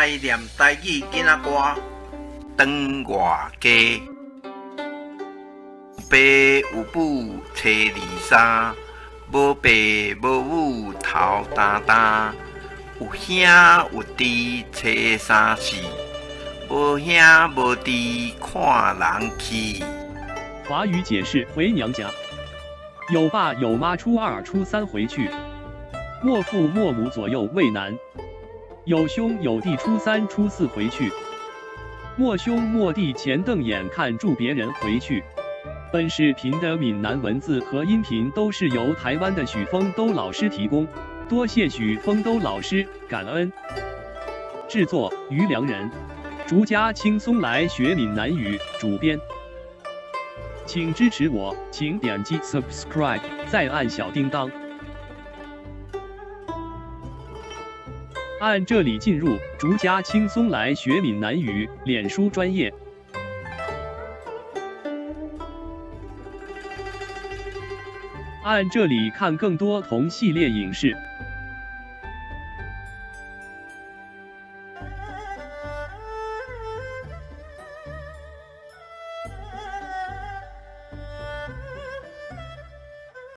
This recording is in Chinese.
来念台语囡仔歌，转外家。爸有母初23，无爸无母头担担，有兄有弟初34，无兄无弟看人气。华语解释：回娘家，有爸有妈初2、初3回去，莫父莫母左右为难；有兄有弟初3、初4回去，莫兄莫弟前瞪眼看住别人回去。本视频的闽南文字和音频都是由台湾的许峰都老师提供，多谢许峰都老师，感恩。制作：于良人，逐家轻松来学闽南语，主编。请支持我，请点击 subscribe， 再按小叮当。按这里进入逐家轻松来学闽南语脸书专页。按这里看更多同系列影视。